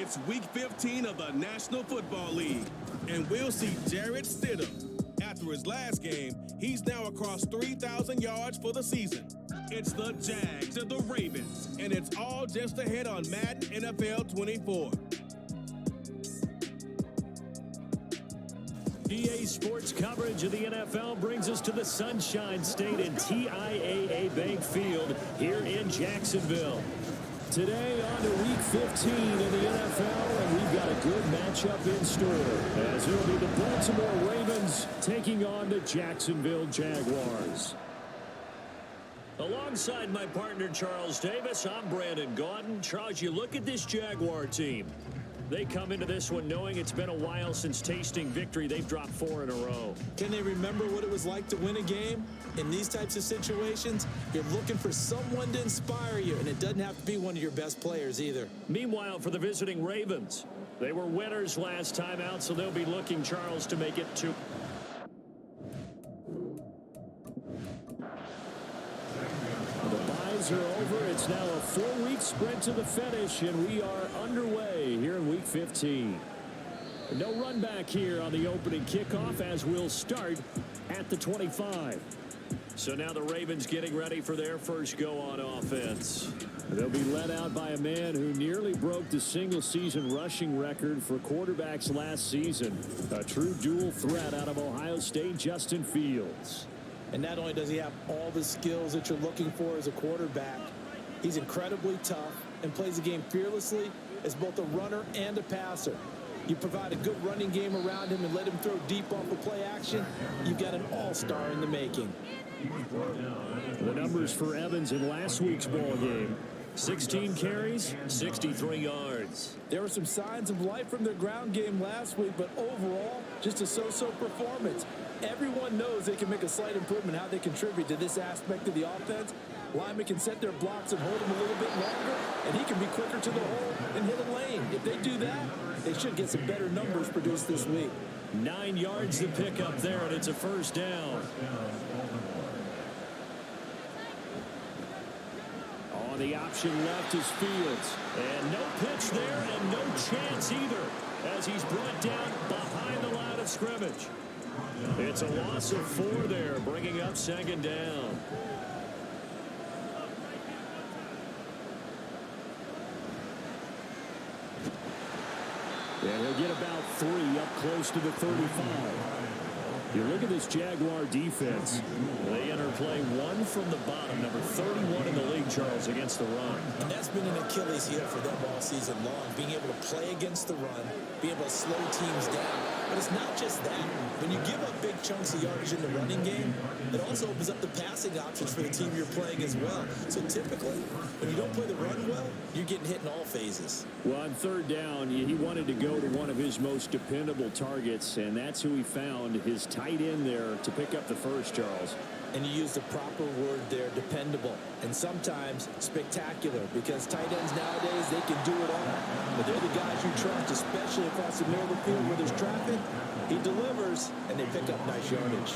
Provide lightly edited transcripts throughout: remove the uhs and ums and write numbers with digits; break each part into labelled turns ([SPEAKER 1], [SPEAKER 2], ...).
[SPEAKER 1] It's Week 15 of the National Football League, and we'll see Jarrett Stidham. After his last game, he's now across 3,000 yards for the season. It's the Jags and the Ravens, and it's all just ahead on Madden NFL 24.
[SPEAKER 2] EA Sports coverage of the NFL brings us to the Sunshine State and TIAA Bank Field here in Jacksonville. Today on to Week 15 in the NFL, and we've got a good matchup in store, as it'll be the Baltimore Ravens taking on the Jacksonville Jaguars. Alongside my partner Charles Davis, I'm Brandon Gaudin. Charles, you look at this Jaguar team. They come into this one knowing it's been a while since tasting victory. They've dropped 4 in a row.
[SPEAKER 3] Can they remember what it was like to win a game? In these types of situations, you're looking for someone to inspire you, and it doesn't have to be one of your best players either.
[SPEAKER 2] Meanwhile, for the visiting Ravens, they were winners last time out, so they'll be looking, Charles, to make it 2. Are over. It's now a 4-week sprint to the finish, and we are underway here in Week 15. No run back here on the opening kickoff, as we'll start at the 25. So now the Ravens getting ready for their first go on offense. They'll be led out by a man who nearly broke the single-season rushing record for quarterbacks last season. A true dual threat out of Ohio State, Justin Fields.
[SPEAKER 3] And not only does he have all the skills that you're looking for as a quarterback, he's incredibly tough and plays the game fearlessly as both a runner and a passer. You provide a good running game around him and let him throw deep off of play action, you've got an all-star in the making.
[SPEAKER 2] The numbers for Evans in last week's ball game: 16 carries, 63 yards.
[SPEAKER 3] There were some signs of life from their ground game last week, but overall, just a so-so performance. Everyone knows they can make a slight improvement how they contribute to this aspect of the offense. Linemen can set their blocks and hold them a little bit longer, and he can be quicker to the hole and hit a lane. If they do that, they should get some better numbers produced this week.
[SPEAKER 2] 9 yards to pick up there, and it's a first down. On the option left is Fields. And no pitch there, and no chance either, as he's brought down behind the line of scrimmage. It's a loss of 4 there, bringing up second down. And he'll get about 3 up close to the 35. You look at this Jaguar defense. They enter play 1 from the bottom, number 31 in the league, Charles, against the run.
[SPEAKER 3] And that's been an Achilles heel for them all season long, being able to play against the run, be able to slow teams down. But it's not just that. When you give up big chunks of yardage in the running game, it also opens up the passing options for the team you're playing as well. So typically, when you don't play the run well, you're getting hit in all phases.
[SPEAKER 2] Well, on third down, he wanted to go to one of his most dependable targets, and that's who he found, his tight end there, to pick up the first, Charles.
[SPEAKER 3] And you use the proper word there, dependable, and sometimes spectacular, because tight ends nowadays, they can do it all. But they're the guys you trust, especially across the middle of the field where there's traffic. He delivers, and they pick up nice yardage.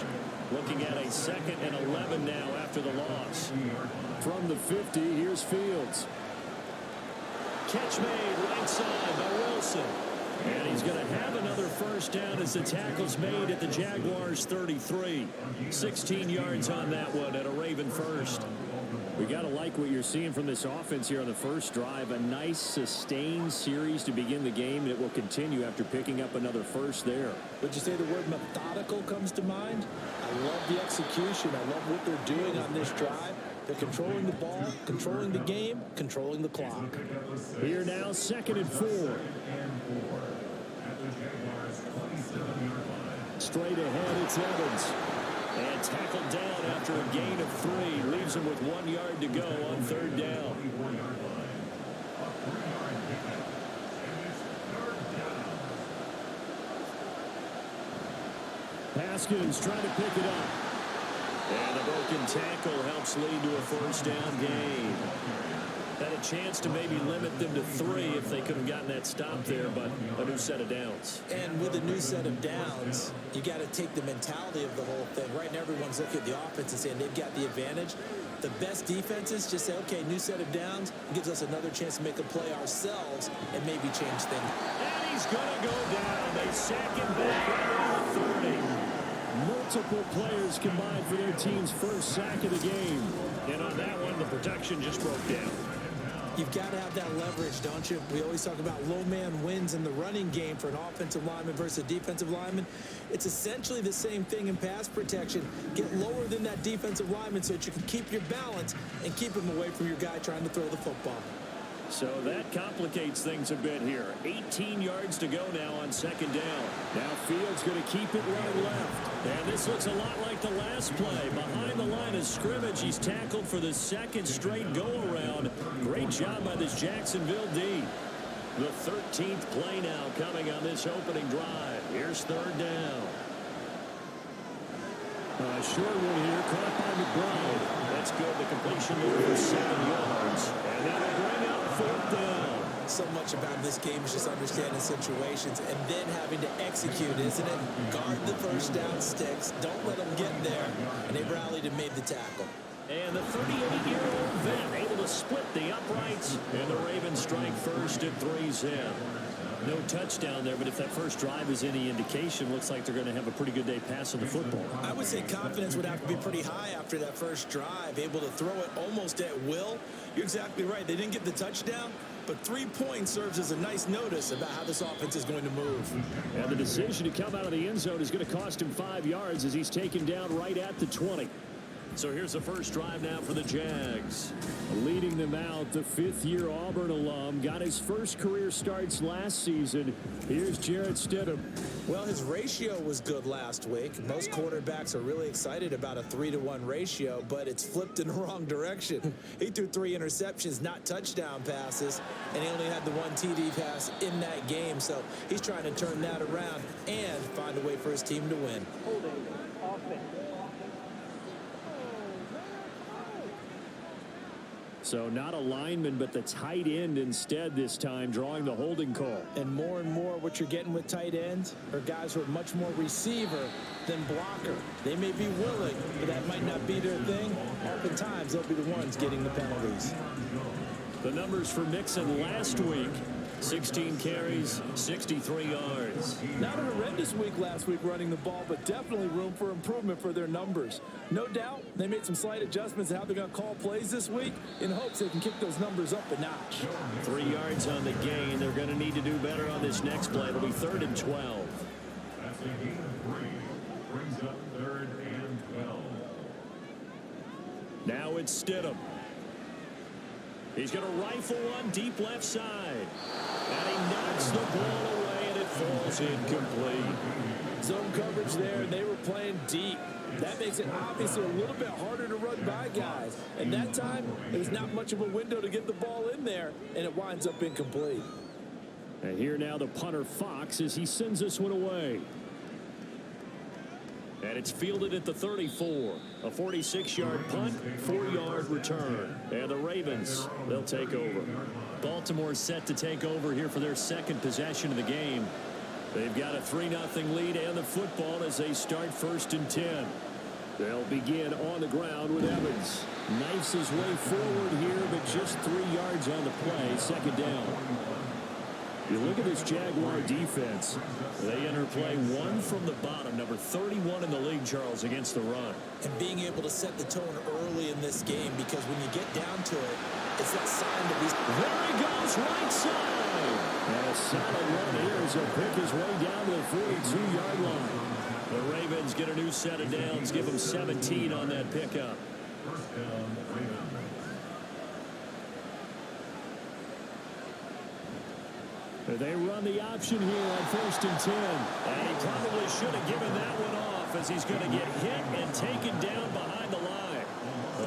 [SPEAKER 2] Looking at a 2nd and 11 now after the loss. From the 50, here's Fields. Catch made right side by Wilson. And he's going to have another first down as the tackle's made at the Jaguars' 33. 16 yards on that one at a Raven first. We got to like what you're seeing from this offense here on the first drive. A nice sustained series to begin the game, and it will continue after picking up another first there.
[SPEAKER 3] Would you say the word methodical comes to mind? I love the execution. I love what they're doing on this drive. They're controlling the ball, controlling the game, controlling the clock.
[SPEAKER 2] Here now, 2nd and 4. Straight ahead, it's Evans. And tackled down after a gain of 3. Leaves him with 1 yard to go on third down. Haskins trying to pick it up. And the broken tackle helps lead to a first down gain. Had a chance to maybe limit them to 3 if they could have gotten that stop there, but a new set of downs.
[SPEAKER 3] And with a new set of downs, you got to take the mentality of the whole thing. Right now, everyone's looking at the offense and saying they've got the advantage. The best defenses just say, okay, new set of downs. It gives us another chance to make a play ourselves and maybe change things.
[SPEAKER 2] And he's going to go down. They sack him back right around the 30. Multiple players combined for their team's first sack of the game. And on that one, the protection just broke down.
[SPEAKER 3] You've got to have that leverage, don't you? We always talk about low man wins in the running game for an offensive lineman versus a defensive lineman. It's essentially the same thing in pass protection. Get lower than that defensive lineman so that you can keep your balance and keep him away from your guy trying to throw the football.
[SPEAKER 2] So that complicates things a bit here. 18 yards to go now on second down. Now Fields going to keep it right left. And this looks a lot like the last play. Behind the line of scrimmage, he's tackled for the second straight go-around. Great job by this Jacksonville D. The 13th play now coming on this opening drive. Here's third down. Short one here, caught by McBride. That's good. The completion there for 7 yards. And that'll bring up fourth down.
[SPEAKER 3] So much about this game is just understanding situations and then having to execute, isn't it? Guard the first down sticks. Don't let them get there. And they rallied and made the tackle.
[SPEAKER 2] And the 38-year-old vet able to split the uprights. And the Ravens strike first at 3-0. No touchdown there, but if that first drive is any indication, looks like they're going to have a pretty good day passing the football.
[SPEAKER 3] I would say confidence would have to be pretty high after that first drive, able to throw it almost at will. You're exactly right. They didn't get the touchdown, but 3 points serves as a nice notice about how this offense is going to move.
[SPEAKER 2] And the decision to come out of the end zone is going to cost him 5 yards as he's taken down right at the 20. So here's the first drive now for the Jags. Leading them out, the 5th-year Auburn alum got his first career starts last season. Here's Jarrett Stidham.
[SPEAKER 3] Well, his ratio was good last week. Most quarterbacks are really excited about a 3-to-1 ratio, but it's flipped in the wrong direction. He threw 3 interceptions, not touchdown passes, and he only had the 1 TD pass in that game. So he's trying to turn that around and find a way for his team to win.
[SPEAKER 4] Holding offense.
[SPEAKER 2] So not a lineman, but the tight end instead this time, drawing the holding call.
[SPEAKER 3] And more what you're getting with tight ends are guys who are much more receiver than blocker. They may be willing, but that might not be their thing. Oftentimes, they'll be the ones getting the penalties.
[SPEAKER 2] The numbers for Mixon last week. 16 carries, 63 yards.
[SPEAKER 3] Not a horrendous week last week running the ball, but definitely room for improvement for their numbers. No doubt they made some slight adjustments to how they're going to call plays this week in hopes they can kick those numbers up a notch.
[SPEAKER 2] 3 yards on the gain. They're going to need to do better on this next play. It'll be 3rd and 12.
[SPEAKER 5] That's a gain of 3. Brings up 3rd and 12.
[SPEAKER 2] Now it's Stidham. He's going to rifle one deep left side. And he knocks the ball away, and it falls incomplete.
[SPEAKER 3] Zone coverage there, and they were playing deep. That makes it obviously a little bit harder to run by guys. And that time, there's not much of a window to get the ball in there, and it winds up incomplete.
[SPEAKER 2] And here now the punter Fox as he sends this one away. And it's fielded at the 34. A 46-yard punt, 4-yard return. And the Ravens, they'll take over. Baltimore set to take over here for their second possession of the game. They've got a 3-0 lead and the football as they start 1st and 10. They'll begin on the ground with Evans. Knifes his way forward here, but just 3 yards on the play. 2nd down. You look at this Jaguar defense. They enter play 1 from the bottom, number 31 in the league, Charles, against the run.
[SPEAKER 3] And being able to set the tone early in this game, because when you get down to it, it's that sign that he's...
[SPEAKER 2] There he goes, right side. And a solid run here as he'll pick his way down to the 42-yard line. The Ravens get a new set of downs, give them 17 on that pickup.
[SPEAKER 5] First down, Ravens.
[SPEAKER 2] They run the option here on 1st and 10. And he probably should have given that one off as he's going to get hit and taken down behind the line.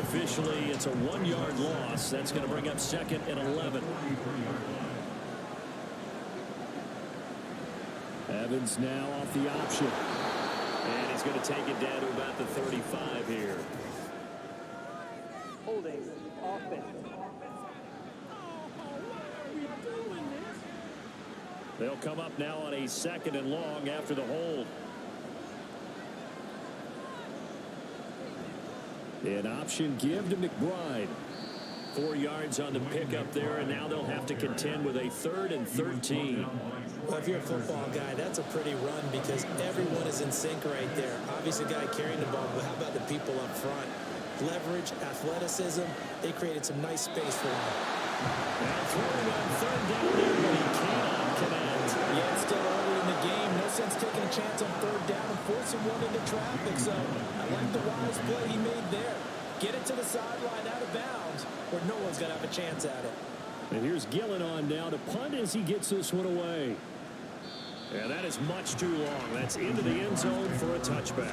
[SPEAKER 2] Officially, it's a 1-yard loss. That's going to bring up 2nd and 11. Evans now off the option. And he's going to take it down to about the 35 here.
[SPEAKER 4] Holding offense.
[SPEAKER 2] They'll come up now on a 2nd and long after the hold. An option give to McBride. 4 yards on the pickup there, and now they'll have to contend with a 3rd and 13.
[SPEAKER 3] Well, if you're a football guy, that's a pretty run because everyone is in sync right there. Obviously, the guy carrying the ball, but how about the people up front? Leverage, athleticism, they created some nice space for him.
[SPEAKER 2] Now throwing on 3rd down there, but he cannot connect.
[SPEAKER 3] Yeah, it's still early in the game. No sense taking a chance on 3rd down and forcing one into traffic. So I like the wise play he made there. Get it to the sideline out of bounds where no one's going to have a chance at it.
[SPEAKER 2] And here's Gillen on now to punt as he gets this one away. And that is much too long. That's into the end zone for a touchback.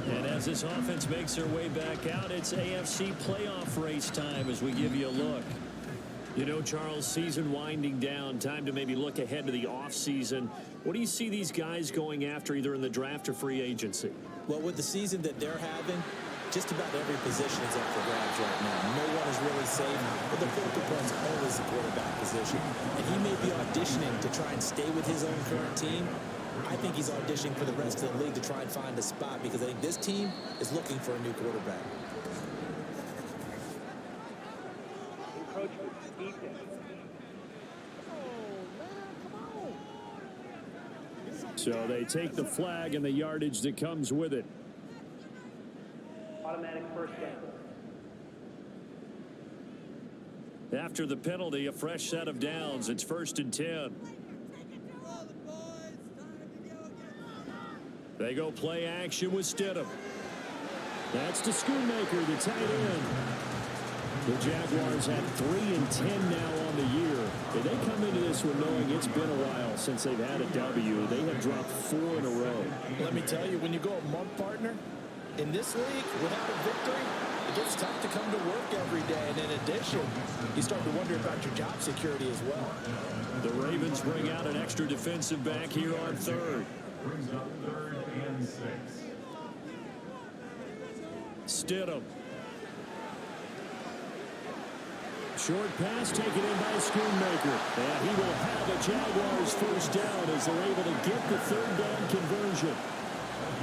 [SPEAKER 2] And as this offense makes their way back out, it's AFC playoff race time as we give you a look. You know, Charles, season winding down, time to maybe look ahead to the offseason. What do you see these guys going after either in the draft or free agency?
[SPEAKER 3] Well, with the season that they're having, just about every position is up for grabs right now. No one is really safe, but the focal point is always the quarterback position. And he may be auditioning to try and stay with his own current team. I think he's auditioning for the rest of the league to try and find a spot because I think this team is looking for a new quarterback.
[SPEAKER 2] So they take the flag and the yardage that comes with it.
[SPEAKER 4] Automatic first down.
[SPEAKER 2] After the penalty, a fresh set of downs. It's 1st and 10. They go play action with Stidham. That's to Schoonmaker, the tight end. The Jaguars have 3 and 10 now on the year. And they come into this one knowing it's been a while since they've had a W. They have dropped 4 in a row.
[SPEAKER 3] Let me tell you, when you go a month, partner, in this league, without a victory, it gets tough to come to work every day. And in addition, you start to wonder about your job security as well.
[SPEAKER 2] The Ravens bring out an extra defensive back here on 3rd.
[SPEAKER 5] Brings up 3rd and 6.
[SPEAKER 2] Stidham. Short pass taken in by Schoonmaker. And he will have a Jaguars first down as they're able to get the 3rd down conversion.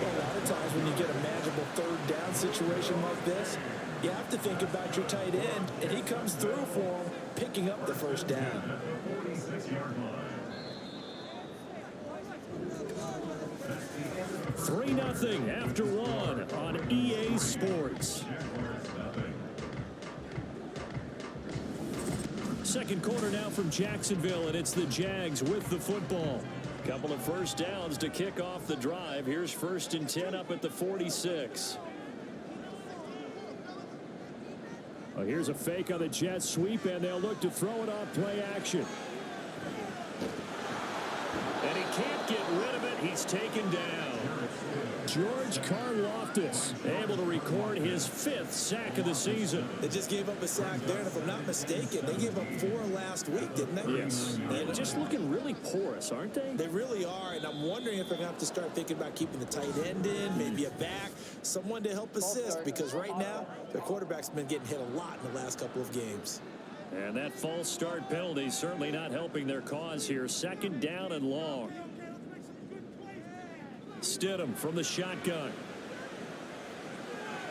[SPEAKER 3] Well, a lot of times when you get a manageable 3rd down situation like this, you have to think about your tight end, and he comes through for him, picking up the first down.
[SPEAKER 5] 46-yard line.
[SPEAKER 2] 3-0 after 1 on EA Sports. Second quarter now from Jacksonville, and it's the Jags with the football. Couple of first downs to kick off the drive. Here's 1st and 10 up at the 46. Well, here's a fake on the jet sweep, and they'll look to throw it off play action. And he can't get rid of it. He's taken down. George Karlaftis able to record his 5th sack of the season.
[SPEAKER 3] They just gave up a sack there, and if I'm not mistaken, they gave up 4 last week, didn't they?
[SPEAKER 2] Yes. And just looking really porous, aren't they?
[SPEAKER 3] They really are, and I'm wondering if they're going to have to start thinking about keeping the tight end in, maybe a back, someone to help assist, because right now, their quarterback's been getting hit a lot in the last couple of games.
[SPEAKER 2] And that false start penalty certainly not helping their cause here. 2nd down and long. Stidham from the shotgun.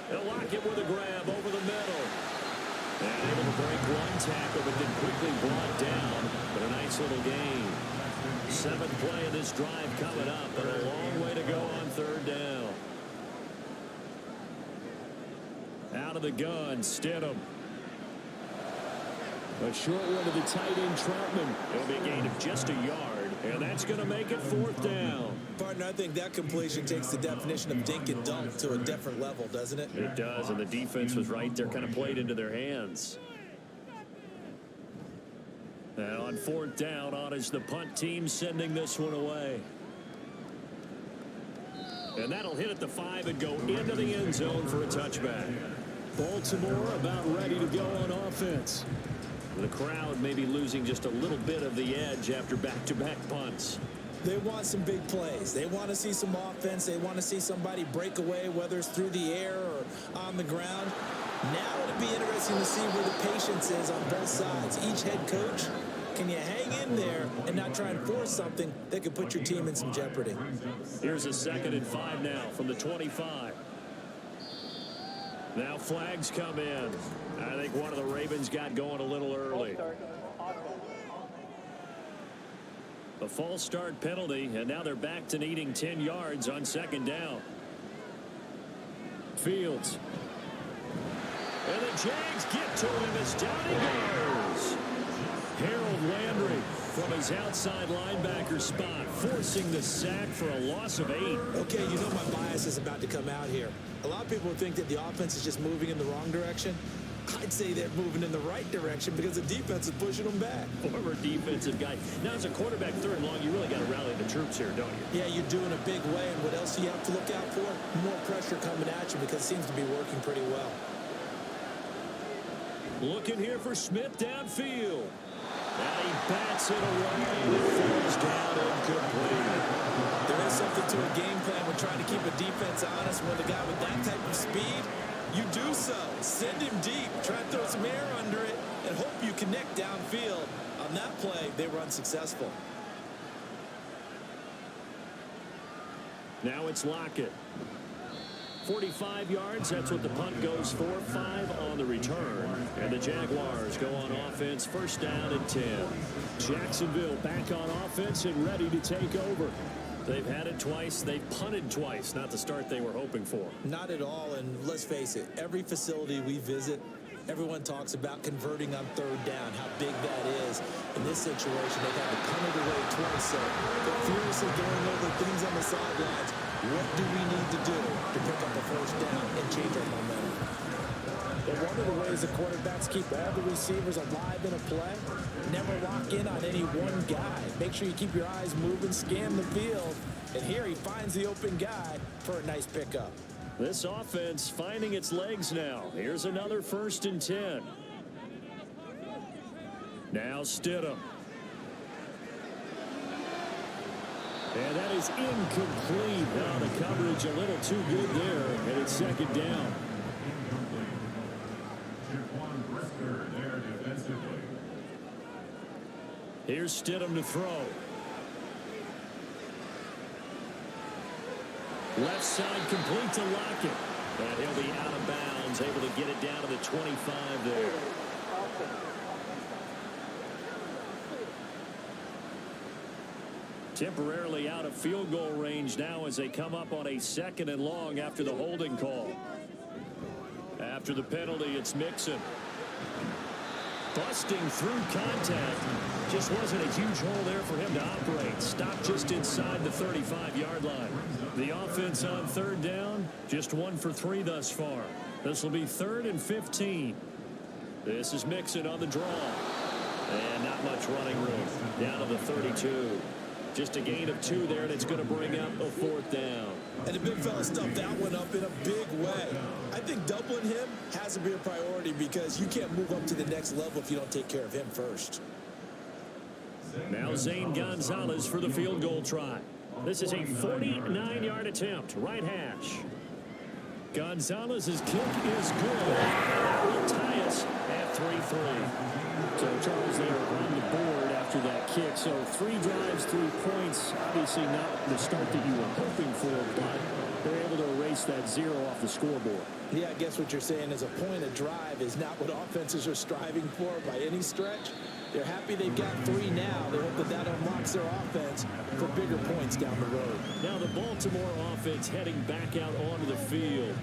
[SPEAKER 2] They'll lock it with a grab over the middle. And able to break one tackle, but then quickly brought down. But a nice little gain. 7th play of this drive coming up, but a long way to go on 3rd down. Out of the gun, Stidham. A short one to the tight end, Troutman. It'll be a gain of just a yard, and that's going to make it 4th down.
[SPEAKER 3] Partner, I think that completion takes the definition of dink and dunk to a different level, doesn't it?
[SPEAKER 2] It does, and the defense was right there, kind of played into their hands. And on 4th down, on is the punt team sending this one away. And that'll hit at the 5 and go into the end zone for a touchback. Baltimore about ready to go on offense. The crowd may be losing just a little bit of the edge after back-to-back punts.
[SPEAKER 3] They want some big plays. They want to see some offense. They want to see somebody break away, whether it's through the air or on the ground. Now it'll be interesting to see where the patience is on both sides. Each head coach Can you hang in there and not try and force something that could put your team in some jeopardy?
[SPEAKER 2] Here's a 2nd and 5 now from the 25. Now flags come in. I think one of the Ravens got going a little early. A false start penalty, and now they're back to needing 10 yards on 2nd down. Fields. And the Jags get to him as down he goes. Harold Landry from his outside linebacker spot, forcing the sack for a loss of 8.
[SPEAKER 3] Okay, you know my bias is about to come out here. A lot of people think that the offense is just moving in the wrong direction. I'd say they're moving in the right direction because the defense is pushing them back.
[SPEAKER 2] Former defensive guy. Now, as a quarterback 3rd and long, you really got to rally the troops here, don't you?
[SPEAKER 3] Yeah, you're doing a big way, and what else do you have to look out for? More pressure coming at you because it seems to be working pretty well.
[SPEAKER 2] Looking here for Smith downfield. And he bats it away, and it falls down incomplete.
[SPEAKER 3] There is something to a game plan when trying to keep a defense honest. When the guy with that type of speed, you do so. Send him deep, try and throw some air under it, and hope you connect downfield. On that play, they were unsuccessful.
[SPEAKER 2] Now it's Lockett. 45 yards, that's what the punt goes for. 5 on the return. And the Jaguars go on offense, 1st down and 10. Jacksonville back on offense and ready to take over. They've had it twice. They've punted twice. Not the start they were hoping for.
[SPEAKER 3] Not at all, and let's face it, every facility we visit, everyone talks about converting on 3rd down, how big that is. In this situation, they've had to punt it away twice, so they're furiously going over things on the sidelines. What do we need to do to pick up a 1st down and change our momentum? But one of the ways the quarterbacks keep all the receivers alive in a play, never lock in on any one guy. Make sure you keep your eyes moving, scan the field, and here he finds the open guy for a nice pickup.
[SPEAKER 2] This offense finding its legs now. Here's another 1st and 10. Now Stidham. And that is incomplete. Now the coverage a little too good there, and it's 2nd down. Here's Stidham to throw. Left side complete to Lockett. And he'll be out of bounds, able to get it down to the 25 there. Temporarily out of field goal range now as they come up on a 2nd and long after the holding call. After the penalty, it's Mixon. Busting through contact. Just wasn't a huge hole there for him to operate. Stopped just inside the 35-yard line. The offense on 3rd down, just 1 for 3 thus far. This will be 3rd and 15. This is Mixon on the draw. And not much running room. Down to the 32. Just a gain of 2 there, and it's going to bring up a 4th down.
[SPEAKER 3] And the big fella stuffed that one up in a big way. I think doubling him has to be a priority because you can't move up to the next level if you don't take care of him first.
[SPEAKER 2] Now Zane Gonzalez for the field goal try. This is a 49-yard attempt, right hash. Gonzalez's kick is good. That will tie us at 3-3. So Charles there on the board after that kick. So 3 drives, 3 points. Obviously not the start that you were hoping for, but they're able to erase that 0 off the scoreboard.
[SPEAKER 3] Yeah, I guess what you're saying is a point of drive is not what offenses are striving for by any stretch. They're happy they've got 3 now. They hope that that unlocks their offense for bigger points down the road.
[SPEAKER 2] Now the Baltimore offense heading back out onto the field.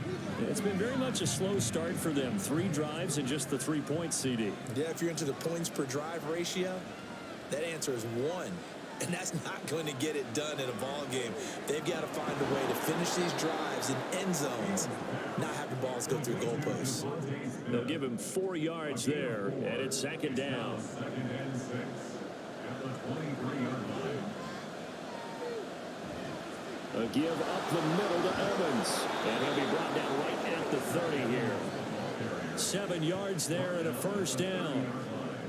[SPEAKER 2] It's been very much a slow start for them. 3 drives and just the 3 points, CD.
[SPEAKER 3] Yeah, if you're into the points per drive ratio, that answer is 1. And that's not going to get it done in a ball game. They've got to find a way to finish these drives in end zones, not having balls go through goalposts.
[SPEAKER 2] They'll give him 4 yards there, and it's 2nd down. A give up the middle to Evans, and he'll be brought down right at the 30 here. 7 yards there and a 1st down.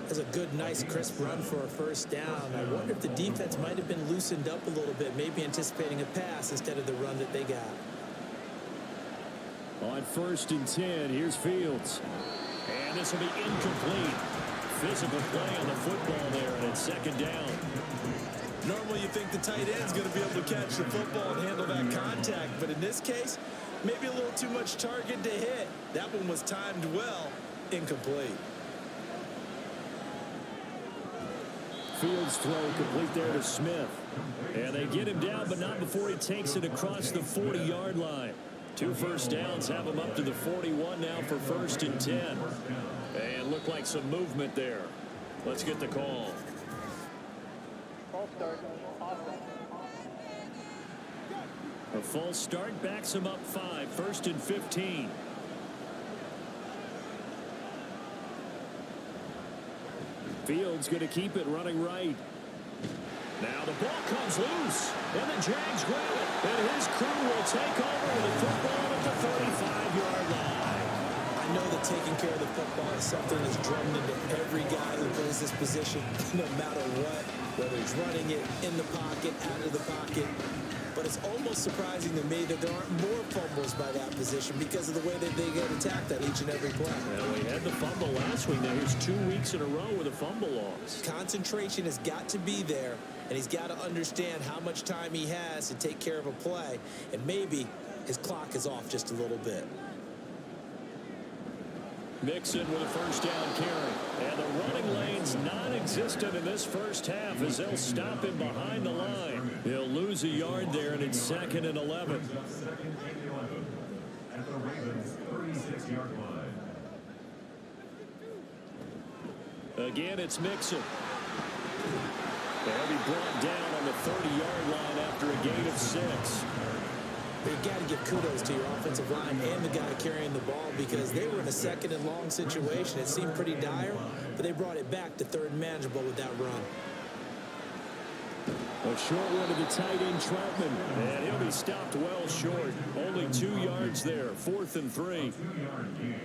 [SPEAKER 3] That's a good, nice, crisp run for a 1st down. I wonder if the defense might have been loosened up a little bit, maybe anticipating a pass instead of the run that they got.
[SPEAKER 2] On 1st and 10, here's Fields. And this will be incomplete. physical play on the football there, and it's second down.
[SPEAKER 3] Normally you think the tight end's going to be able to catch the football and handle that contact, but in this case, maybe a little too much target to hit. That one was timed well, incomplete.
[SPEAKER 2] Fields throw complete there to Smith. And they get him down, but not before he takes it across the 40-yard line. 2 first downs have him up to the 41 now for 1st and 10. And look like some movement there. Let's get the call. A false start backs him up 5, 1st and 15. Fields going to keep it running right. Now the ball comes loose, and the Jags grab it, and his crew will take over with the football at the 35-yard line.
[SPEAKER 3] I know that taking care of the football is something that's drummed into every guy who plays this position, no matter what, whether he's running it in the pocket, out of the pocket. But it's almost surprising to me that there aren't more fumbles by that position because of the way that they get attacked on each and every play.
[SPEAKER 2] Well, we had the fumble last week. Now here's 2 weeks in a row with a fumble loss.
[SPEAKER 3] Concentration has got to be there, and he's got to understand how much time he has to take care of a play, and maybe his clock is off just a little bit.
[SPEAKER 2] Mixon with a first down carry. And the running lane's non-existent in this first half as they'll stop him behind the line. He'll lose a yard there, and it's 2nd and 11.
[SPEAKER 5] At the Ravens' 36-yard line.
[SPEAKER 2] Again, it's Mixon. They'll be brought down on the 30-yard line after a gain of 6.
[SPEAKER 3] You've got to give kudos to your offensive line and the guy carrying the ball because they were in a 2nd and long situation. It seemed pretty dire, but they brought it back to 3rd and manageable with that run.
[SPEAKER 2] A short one to the tight end, Troutman. And he'll be stopped well short. Only 2 yards there. 4th and 3.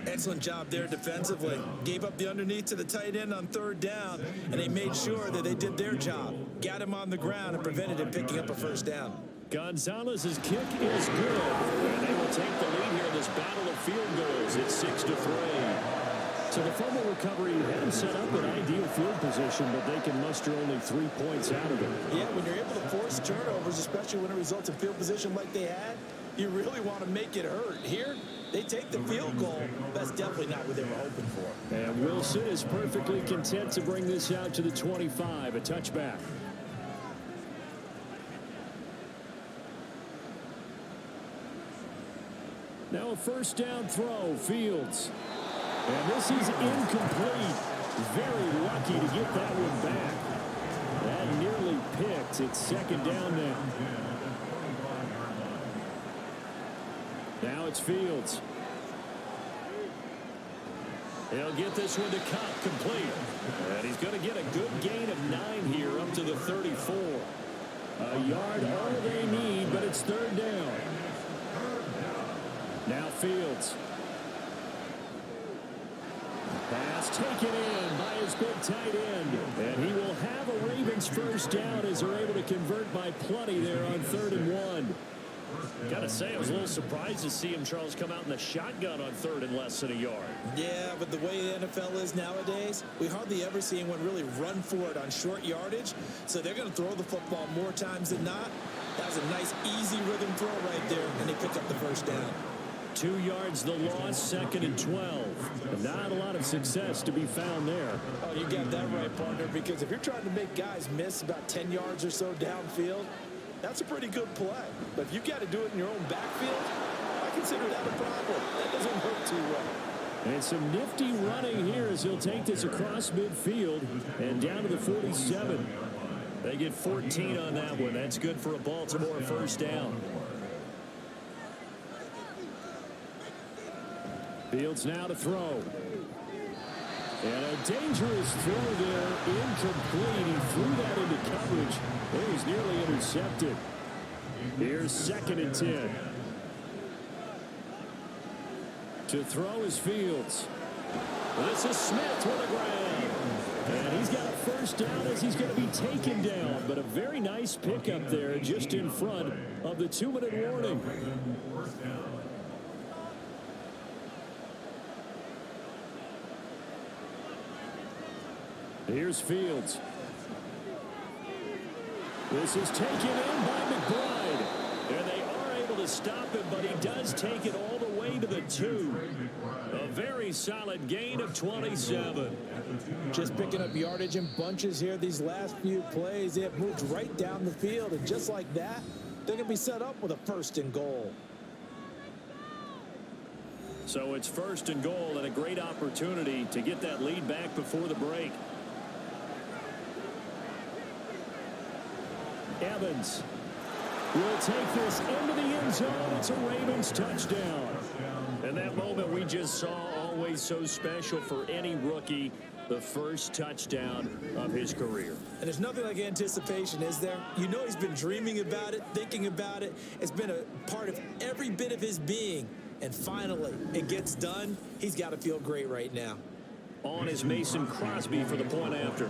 [SPEAKER 3] Excellent job there defensively. Gave up the underneath to the tight end on 3rd down, and they made sure that they did their job. Got him on the ground and prevented him picking up a first down.
[SPEAKER 2] Gonzalez's kick is good. And they will take the lead here in this battle of field goals. It's 6-3. So the fumble recovery had them set up an ideal field position, but they can muster only 3 points out of it.
[SPEAKER 3] Yeah, when you're able to force turnovers, especially when it results in field position like they had, you really want to make it hurt. Here, they take the field goal. That's definitely not what they were hoping for.
[SPEAKER 2] And Wilson is perfectly content to bring this out to the 25, a touchback. Now a first down throw, Fields. And this is incomplete. Very lucky to get that one back. That nearly picked. It's 2nd down now. Now it's Fields. He'll get this one to Cup complete. And he's going to get a good gain of 9 here up to the 34. A yard all they need, but it's 3rd down. Now Fields. Pass taken in by his big tight end. And he will have a Ravens first down as they're able to convert by plenty there on 3rd and 1. Got to say, I was a little surprised to see him, Charles, come out in the shotgun on 3rd and less than a yard.
[SPEAKER 3] Yeah, but the way the NFL is nowadays, we hardly ever see anyone really run for it on short yardage. So they're going to throw the football more times than not. That was a nice, easy rhythm throw right there, and they pick up the first down.
[SPEAKER 2] 2 yards the loss, 2nd and 12. Not a lot of success to be found there.
[SPEAKER 3] Oh, you got that right, partner, because if you're trying to make guys miss about 10 yards or so downfield, that's a pretty good play. But if you've got to do it in your own backfield, I consider that a problem. That doesn't work too well.
[SPEAKER 2] And some nifty running here as he'll take this across midfield and down to the 47. They get 14 on that one. That's good for a Baltimore first down. Fields now to throw. And a dangerous throw there, incomplete. He threw that into coverage. It was nearly intercepted. Here's 2nd and 10. To throw is Fields. This is Smith with a grab. And he's got a first down as he's going to be taken down. But a very nice pickup there just in front of the 2-minute warning. Here's Fields. This is taken in by McBride. And they are able to stop him, but he does take it all the way to the 2. A very solid gain of 27.
[SPEAKER 3] Just picking up yardage in bunches here these last few plays. They have moved right down the field, and just like that, they're going to be set up with a 1st and goal.
[SPEAKER 2] So it's 1st and goal and a great opportunity to get that lead back before the break. Evans will take this into the end zone. It's a Ravens touchdown. And that moment we just saw, always so special for any rookie, the first touchdown of his career.
[SPEAKER 3] And there's nothing like anticipation, is there? You know he's been dreaming about it, thinking about it. It's been a part of every bit of his being. And finally, it gets done. He's got to feel great right now.
[SPEAKER 2] On is Mason Crosby for the point after.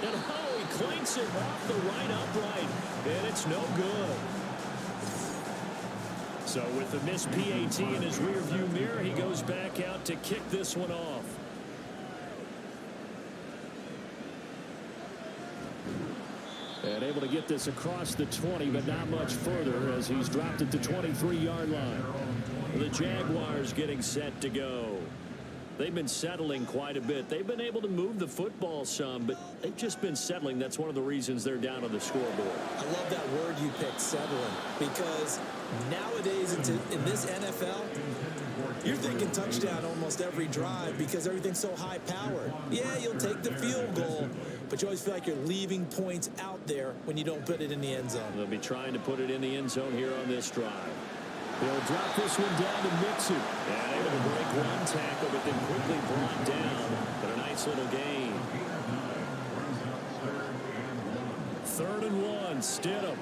[SPEAKER 2] And he clanks it off the right upright, and it's no good. So with the missed PAT in his rearview mirror, he goes back out to kick this one off. And able to get this across the 20, but not much further as he's dropped it to 23-yard line. The Jaguars getting set to go. They've been settling quite a bit. They've been able to move the football some, but they've just been settling. That's one of the reasons they're down on the scoreboard.
[SPEAKER 3] I love that word you picked, settling, because nowadays in this NFL, you're thinking touchdown almost every drive because everything's so high-powered. Yeah, you'll take the field goal, but you always feel like you're leaving points out there when you don't put it in the end zone.
[SPEAKER 2] They'll be trying to put it in the end zone here on this drive. They'll drop this one down to Mixon. And able to break one tackle, but then quickly brought down. But a nice little gain. 3rd and 1, Stidham.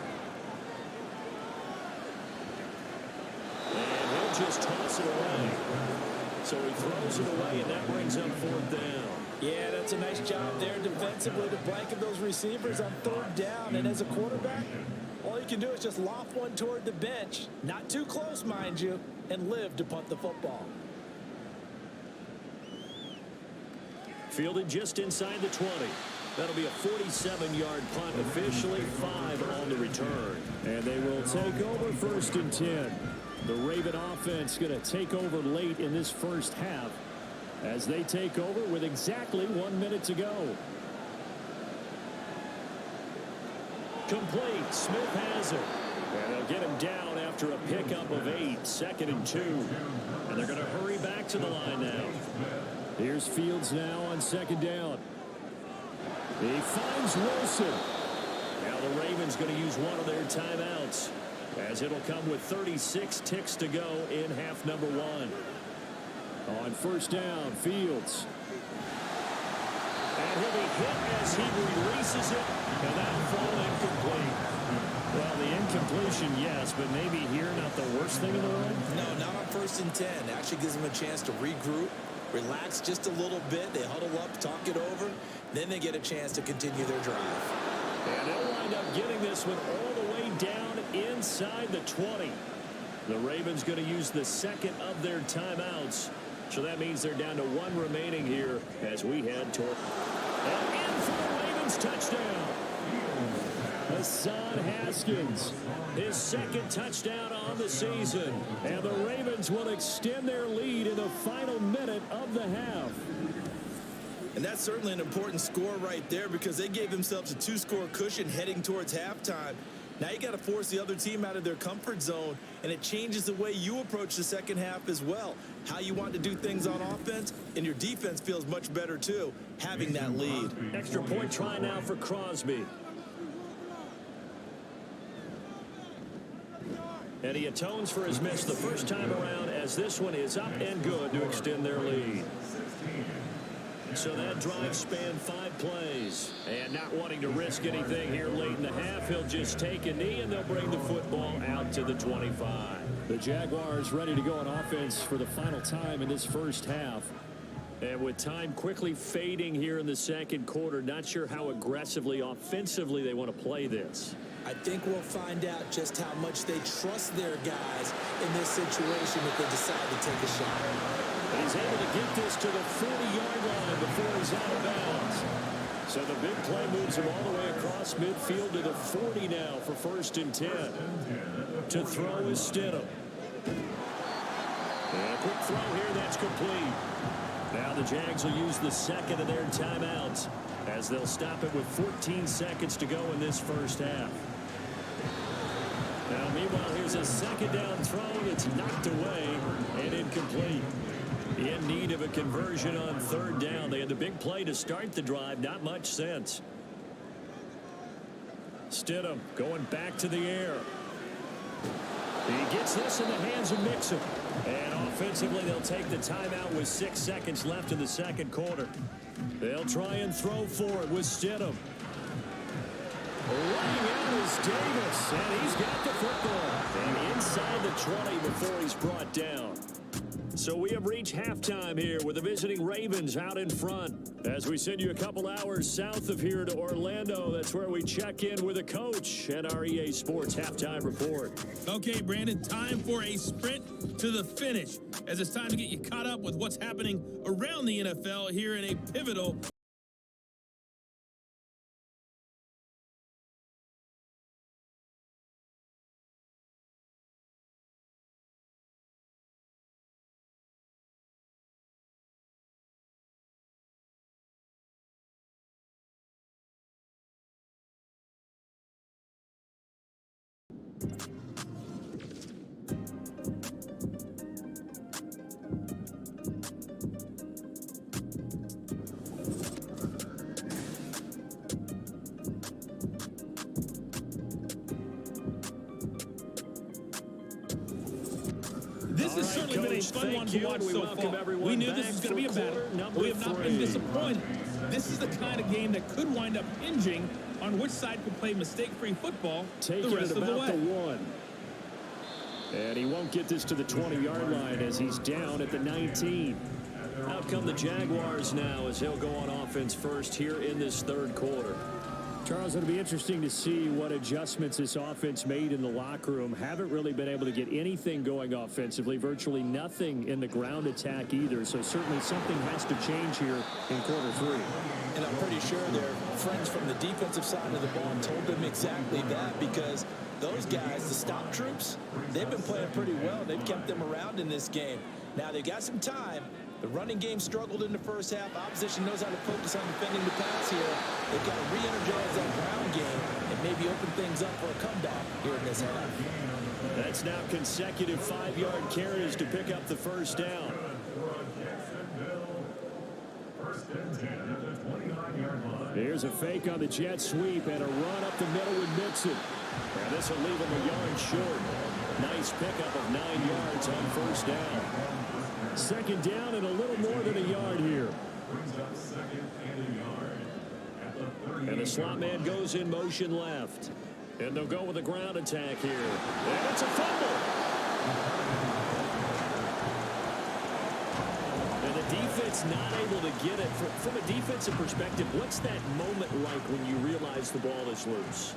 [SPEAKER 2] And he'll just toss it away. So he throws it away, and that brings up 4th down.
[SPEAKER 3] Yeah, that's a nice job there defensively to blanket those receivers on 3rd down. And as a quarterback, all you can do is just loft one toward the bench. Not too close, mind you, and live to punt the football.
[SPEAKER 2] Fielded just inside the 20. That'll be a 47-yard punt, officially 5 on the return. And they will take over 1st and 10. The Raven offense going to take over late in this first half as they take over with exactly 1 minute to go. Complete. Smith has it. And they'll get him down after a pickup of 8. 2nd and 2. And they're going to hurry back to the line now. Here's Fields now on 2nd down. He finds Wilson. Now the Ravens going to use one of their timeouts, as it'll come with 36 ticks to go in half number 1. On 1st down, Fields. And he'll be hit as he releases it, and that'll fall incomplete. Well, the incompletion, yes, but maybe here not the worst thing in the world?
[SPEAKER 3] No, not on 1st and 10. Actually gives them a chance to regroup, relax just a little bit. They huddle up, talk it over, then they get a chance to continue their drive.
[SPEAKER 2] And they'll wind up getting this one all the way down inside the 20. The Ravens going to use the 2nd of their timeouts. So that means they're down to 1 remaining here as we head toward. And in for the Ravens touchdown. Hassan Haskins, his 2nd touchdown on the season. And the Ravens will extend their lead in the final minute of the half.
[SPEAKER 3] And that's certainly an important score right there because they gave themselves a 2-score cushion heading towards halftime. Now you got to force the other team out of their comfort zone, and it changes the way you approach the second half as well. How you want to do things on offense, and your defense feels much better too, having that lead.
[SPEAKER 2] Extra point try now for Crosby. And he atones for his miss the first time around as this one is up and good to extend their lead. So that drive spanned 5 plays. And not wanting to risk anything here late in the half, he'll just take a knee and they'll bring the football out to the 25. The Jaguars ready to go on offense for the final time in this first half. And with time quickly fading here in the second quarter, not sure how aggressively, offensively they want to play this.
[SPEAKER 3] I think we'll find out just how much they trust their guys in this situation if they decide to take a shot.
[SPEAKER 2] He's able to get this to the 40-yard line before he's out of bounds. So the big play moves him all the way across midfield to the 40 now for 1st and 10. To throw is Stidham. And a quick throw here, that's complete. Now the Jags will use the second of their timeouts as they'll stop it with 14 seconds to go in this first half. Now, meanwhile, here's a second down throw that's knocked away and incomplete. In need of a conversion on 3rd down. They had the big play to start the drive. Not much sense. Stidham going back to the air. He gets this in the hands of Mixon. And offensively, they'll take the timeout with 6 seconds left in the second quarter. They'll try and throw for it with Stidham. Running out is Davis, and he's got the football. And inside the 20 before he's brought down. So we have reached halftime here with the visiting Ravens out in front. As we send you a couple hours south of here to Orlando, that's where we check in with a coach at our EA Sports Halftime Report.
[SPEAKER 1] Okay, Brandon, time for a sprint to the finish, as it's time to get you caught up with what's happening around the NFL here in a pivotal This has certainly been a fun one to watch so far. We knew this was going to be a battle, but we have not been disappointed. This is the kind of game that could wind up hinging on which side could play mistake-free football the rest of the way.
[SPEAKER 2] And he won't get this to the 20-yard line as he's down at the 19. Out come the Jaguars now as he'll go on offense first here in this 3rd quarter.
[SPEAKER 4] Charles, it'll be interesting to see what adjustments this offense made in the locker room. Haven't really been able to get anything going offensively, virtually nothing in the ground attack either. So certainly something has to change here in quarter 3.
[SPEAKER 3] And I'm pretty sure their friends from the defensive side of the ball told them exactly that, because those guys, the stop troops, they've been playing pretty well. They've kept them around in this game. Now they've got some time. The running game struggled in the first half. Opposition knows how to focus on defending the pass here. They've got to re-energize that ground game and maybe open things up for a comeback here in this half.
[SPEAKER 2] That's now consecutive 5-yard carries to pick up the first down.
[SPEAKER 4] Here's a fake on the jet sweep and a run up the middle with Mixon.
[SPEAKER 2] And this will leave him a yard short. Nice pickup of 9 yards on first down.
[SPEAKER 4] 2nd down and a little more than a yard here.
[SPEAKER 2] And the slot man goes in motion left. And they'll go with a ground attack here. And it's a fumble. And the defense not able to get it. From a defensive perspective, what's that moment like when you realize the ball is loose?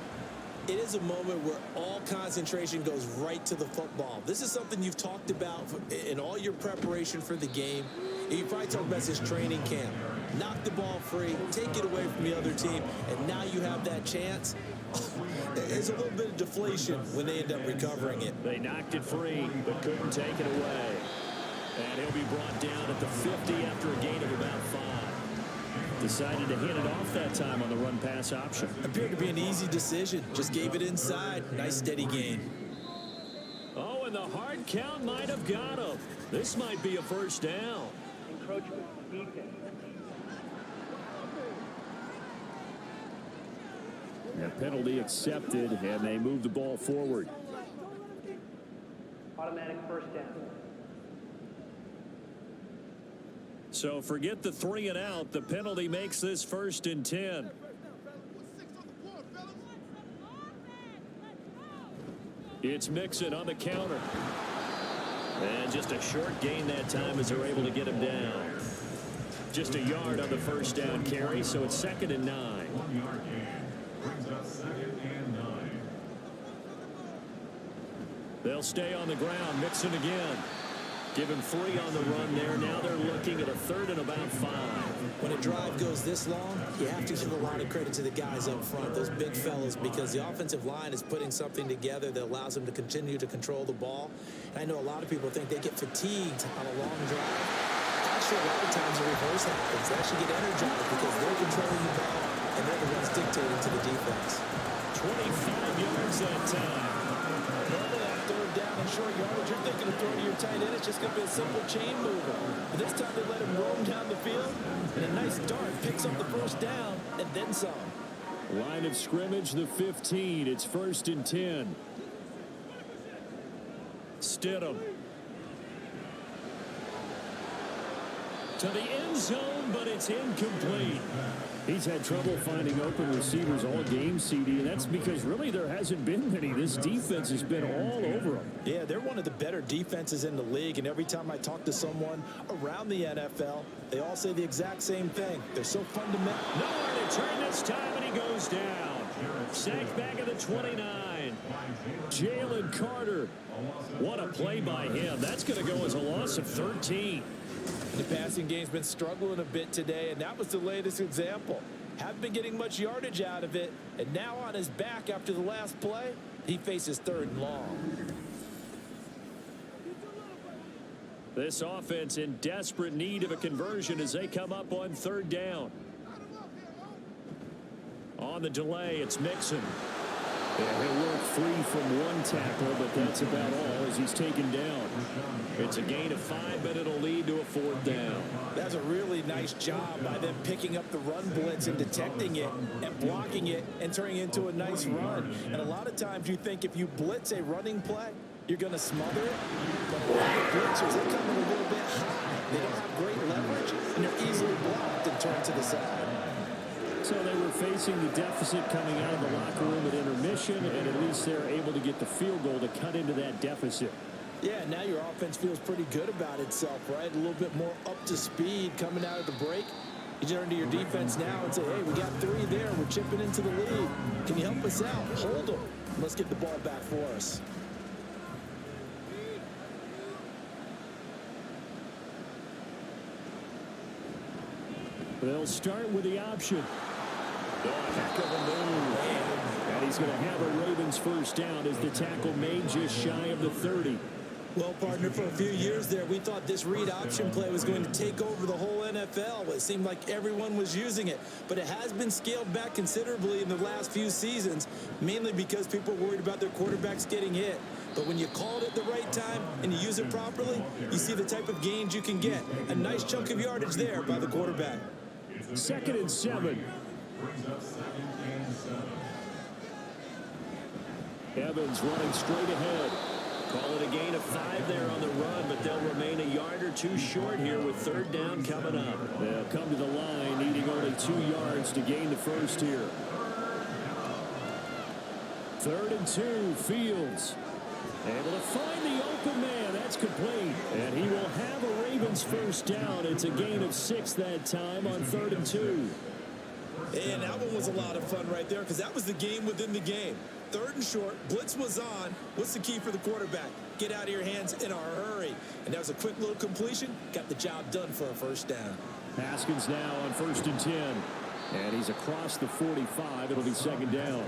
[SPEAKER 3] It is a moment where all concentration goes right to the football. This is something you've talked about in all your preparation for the game. You probably talked about this training camp. Knock the ball free, take it away from the other team, and now you have that chance. There's a little bit of deflation when they end up recovering it.
[SPEAKER 2] They knocked it free, but couldn't take it away. And he'll be brought down at the 50 after a gain of about 5. Decided to hit it off that time on the run-pass option.
[SPEAKER 3] Appeared to be an easy decision. Just gave it inside. Nice steady gain.
[SPEAKER 2] Oh, and the hard count might have got him. This might be a first down.
[SPEAKER 6] Encroachment defense.
[SPEAKER 4] A penalty accepted, and they move the ball forward.
[SPEAKER 6] Automatic first down.
[SPEAKER 2] So forget the 3 and out. The penalty makes this 1st and 10. It's Mixon on the counter. And just a short gain that time as they're able to get him down. Just a yard on the first down carry, so it's 2nd and 9.
[SPEAKER 5] 1 yard gain brings up 2nd and 9.
[SPEAKER 2] They'll stay on the ground, mixing again. Give him 3 on the run there. Now they're looking at a 3rd and about 5.
[SPEAKER 3] When a drive goes this long, you have to give a lot of credit to the guys up front, those big fellas, because the offensive line is putting something together that allows them to continue to control the ball. And I know a lot of people think they get fatigued on a long drive. Actually, a lot of times the reverse happens. They actually get energized because they're controlling the ball and they're the ones dictating to the defense.
[SPEAKER 2] 25 yards that time.
[SPEAKER 3] Normally on 3rd down and short yardage, you're thinking of throwing to your tight end. It's just going to be a simple chain mover. But this time they let him roam down the field, and a nice dart picks up the 1st down and then some.
[SPEAKER 4] Line of scrimmage, the 15. It's 1st and 10.
[SPEAKER 2] Stidham. To the end zone, but it's incomplete.
[SPEAKER 4] He's had trouble finding open receivers all game, CD, and that's because really there hasn't been many. This defense has been all over him.
[SPEAKER 3] Yeah, they're one of the better defenses in the league, and every time I talk to someone around the NFL, they all say the exact same thing. They're so fundamental.
[SPEAKER 2] Nowhere to turn this time, and he goes down. Sacked back at the 29.
[SPEAKER 4] Jalen Carter.
[SPEAKER 2] What a play by him. That's going to go as a loss of 13.
[SPEAKER 3] The passing game's been struggling a bit today, and that was the latest example. Haven't been getting much yardage out of it, and now on his back after the last play, he faces 3rd and long.
[SPEAKER 2] This offense in desperate need of a conversion as they come up on 3rd down. On the delay, it's Mixon.
[SPEAKER 4] Yeah, he'll work free from 1 tackle, but that's about all as he's taken down.
[SPEAKER 2] It's a gain of 5, but it'll lead to a 4th down.
[SPEAKER 3] That's a really nice job by them picking up the run blitz and detecting it and blocking it and turning it into a nice run. And a lot of times you think if you blitz a running play, you're going to smother it. But a lot of blitzers, they come in a little bit high. They don't have great leverage, and they're easily blocked and turned to the side.
[SPEAKER 4] So they were facing the deficit coming out of the locker room at intermission, and at least they're able to get the field goal to cut into that deficit.
[SPEAKER 3] Yeah, now your offense feels pretty good about itself, right? A little bit more up to speed coming out of the break. You turn to your defense now and say, hey, we got 3 there. We're chipping into the lead. Can you help us out? Hold them. Let's get the ball back for us.
[SPEAKER 4] They'll start with the option.
[SPEAKER 2] Heck of a move.
[SPEAKER 4] And he's going to have a Ravens 1st down as the tackle made just shy of the 30.
[SPEAKER 3] Well, partner, for a few years there, we thought this read option play was going to take over the whole NFL. It seemed like everyone was using it, but it has been scaled back considerably in the last few seasons, mainly because people are worried about their quarterbacks getting hit. But when you call it at the right time and you use it properly, you see the type of gains you can get. A nice chunk of yardage there by the quarterback.
[SPEAKER 4] 2nd and 7. Evans running straight ahead.
[SPEAKER 2] Call it a gain of 5 there on the run, but they'll remain a yard or 2 short here with 3rd down coming up.
[SPEAKER 4] They'll come to the line, needing only 2 yards to gain the 1st here. 3rd and 2, Fields. Able to find the open man. That's complete. And he will have a Ravens 1st down. It's a gain of 6 that time on 3rd and 2.
[SPEAKER 3] And that one was a lot of fun right there because that was the game within the game. 3rd and short, blitz was on. What's the key for the quarterback? Get out of your hands in a hurry. And that was a quick little completion. Got the job done for a 1st down.
[SPEAKER 4] Haskins now on 1st and 10. And he's across the 45. It'll be 2nd down.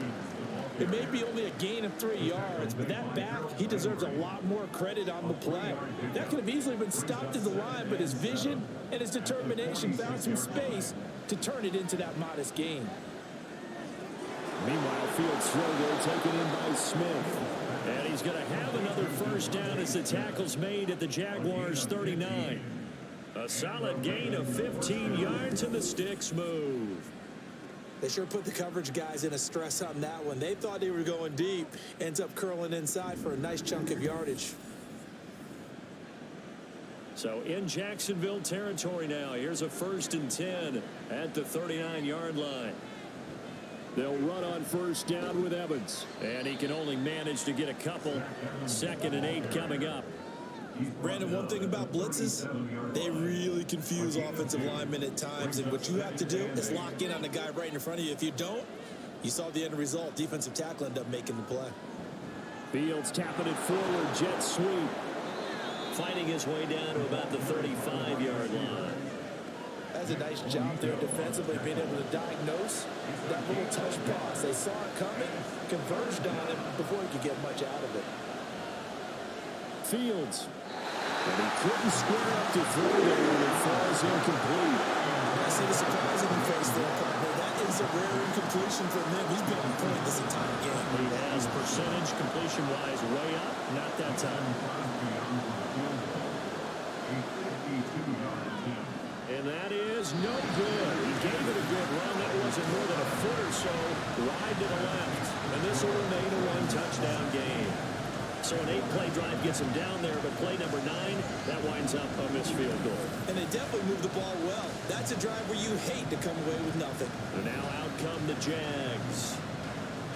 [SPEAKER 3] It may be only a gain of 3 yards, but that back, he deserves a lot more credit on the play. That could have easily been stopped at the line, but his vision and his determination found some space to turn it into that modest gain.
[SPEAKER 4] Meanwhile, Fields throw there taken in by Smith.
[SPEAKER 2] And he's going to have another 1st down as the tackle's made at the Jaguars 39. A solid gain of 15 yards and the sticks move.
[SPEAKER 3] They sure put the coverage guys in a stress on that one. They thought they were going deep. Ends up curling inside for a nice chunk of yardage.
[SPEAKER 2] So in Jacksonville territory now. Here's a 1st and 10 at the 39-yard line.
[SPEAKER 4] They'll run on 1st down with Evans.
[SPEAKER 2] And he can only manage to get a couple. 2nd and 8 coming up.
[SPEAKER 3] Brandon, one thing about blitzes, they really confuse offensive linemen at times, and what you have to do is lock in on the guy right in front of you. If you don't, you saw the end result. Defensive tackle ended up making the play.
[SPEAKER 2] Fields tapping it forward, jet sweep. Fighting his way down to about the 35-yard line.
[SPEAKER 3] That's a nice job there defensively, being able to diagnose that little touch pass. They saw it coming, converged on him before he could get much out of it.
[SPEAKER 4] Fields. And he couldn't square up to throw there, and it falls incomplete.
[SPEAKER 3] I see the surprise in the face there, partner. That is a rare incompletion from him. He's been on point this entire game.
[SPEAKER 2] He has percentage completion-wise way up. Not that time. And that is no good. He gave it a good run. That wasn't more than a foot or so wide to the left. And this will remain a one-touchdown game. So an 8-play drive gets him down there, but play number 9, that winds up a missed field goal.
[SPEAKER 3] And they definitely moved the ball well. That's a drive where you hate to come away with nothing.
[SPEAKER 2] And now out come the Jags.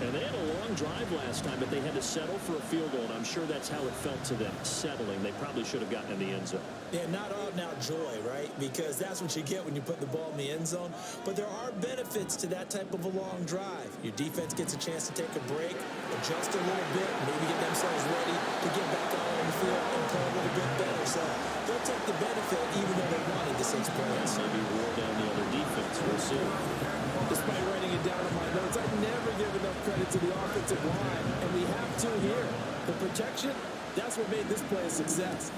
[SPEAKER 2] And they had a long drive last time, but they had to settle for a field goal, and I'm sure that's how it felt to them, settling. They probably should have gotten in the end zone.
[SPEAKER 3] Yeah, not all now joy, right? Because that's what you get when you put the ball in the end zone. But there are benefits to that type of a long drive. Your defense gets a chance to take a break, adjust a little bit, maybe get themselves ready to get back out on the field and play a little bit better. So they'll take the benefit even though they wanted the 6 points.
[SPEAKER 2] Maybe wore down the other defense. We'll see.
[SPEAKER 3] Despite writing it down in my notes, I never give enough credit to the offensive line, and we have to here. The protection, that's what made this play a success.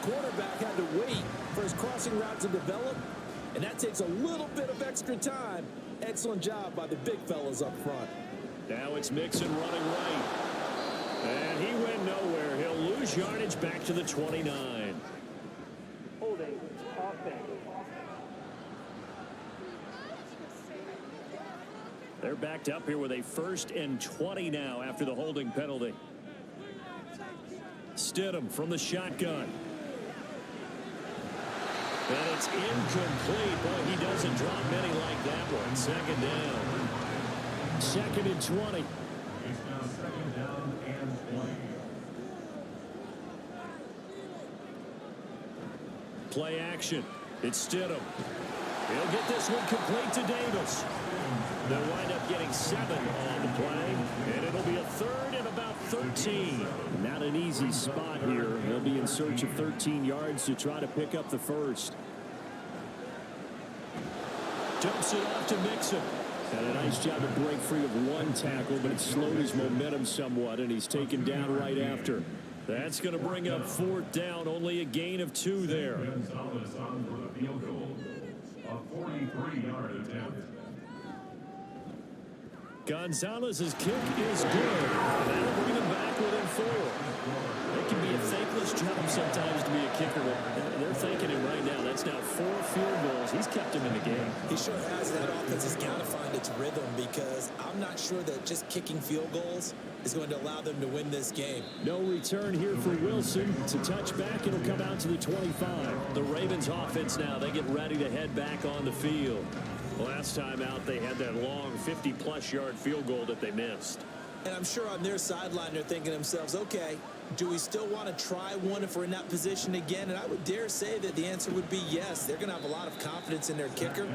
[SPEAKER 3] Quarterback had to wait for his crossing route to develop, and that takes a little bit of extra time. Excellent job by the big fellas up front.
[SPEAKER 2] Now it's Mixon running right. And he went nowhere. He'll lose yardage back to the 29.
[SPEAKER 6] Holding. Offense.
[SPEAKER 2] They're backed up here with a 1st and 20 now after the holding penalty. Stidham from the shotgun. And it's incomplete. Boy, he doesn't drop many like that one. 2nd down. 2nd and 20.
[SPEAKER 5] It's now 2nd down and 20.
[SPEAKER 2] Play action. It's Stidham. He'll get this one complete to Davis. They'll wind up getting 7 on the play, and it'll be a 3rd and about 13.
[SPEAKER 4] Not an easy spot here. They'll be in search of 13 yards to try to pick up the first.
[SPEAKER 2] Dumps it off to Mixon.
[SPEAKER 4] Had a nice job to break free of 1 tackle, but it slowed his momentum somewhat, and he's taken down right after.
[SPEAKER 2] That's going to bring up 4th down. Only a gain of 2 there.
[SPEAKER 5] Gonzalez on for the field goal. A 43-yard attempt.
[SPEAKER 2] Gonzalez's kick is good. That'll bring him back within 4. It can be a thankless job sometimes to be a kicker. They're thanking him right now. That's now 4 field goals. He's kept him in the game.
[SPEAKER 3] He sure has. That offense has got to find its rhythm because I'm not sure that just kicking field goals is going to allow them to win this game.
[SPEAKER 4] No return here for Wilson. It's a touchback. It'll come out to the 25.
[SPEAKER 2] The Ravens offense now, they get ready to head back on the field. Last time out, they had that long 50-plus yard field goal that they missed.
[SPEAKER 3] And I'm sure on their sideline, they're thinking to themselves, okay, do we still want to try one if we're in that position again? And I would dare say that the answer would be yes. They're going to have a lot of confidence in their kicker.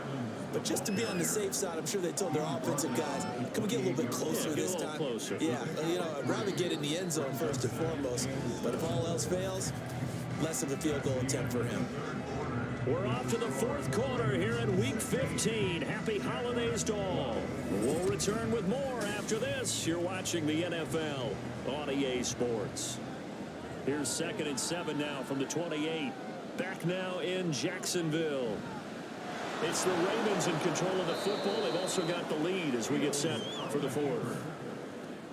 [SPEAKER 3] But just to be on the safe side, I'm sure they told their offensive guys, can we get a little bit closer this time?
[SPEAKER 2] Closer.
[SPEAKER 3] Yeah, you know, I'd rather get in the end zone first and foremost. But if all else fails, less of a field goal attempt for him.
[SPEAKER 2] We're off to the 4th quarter here in Week 15. Happy holidays to all. We'll return with more after this. You're watching the NFL on EA Sports. Here's 2nd and 7 now from the 28. Back now in Jacksonville. It's the Ravens in control of the football. They've also got the lead as we get set for the 4th.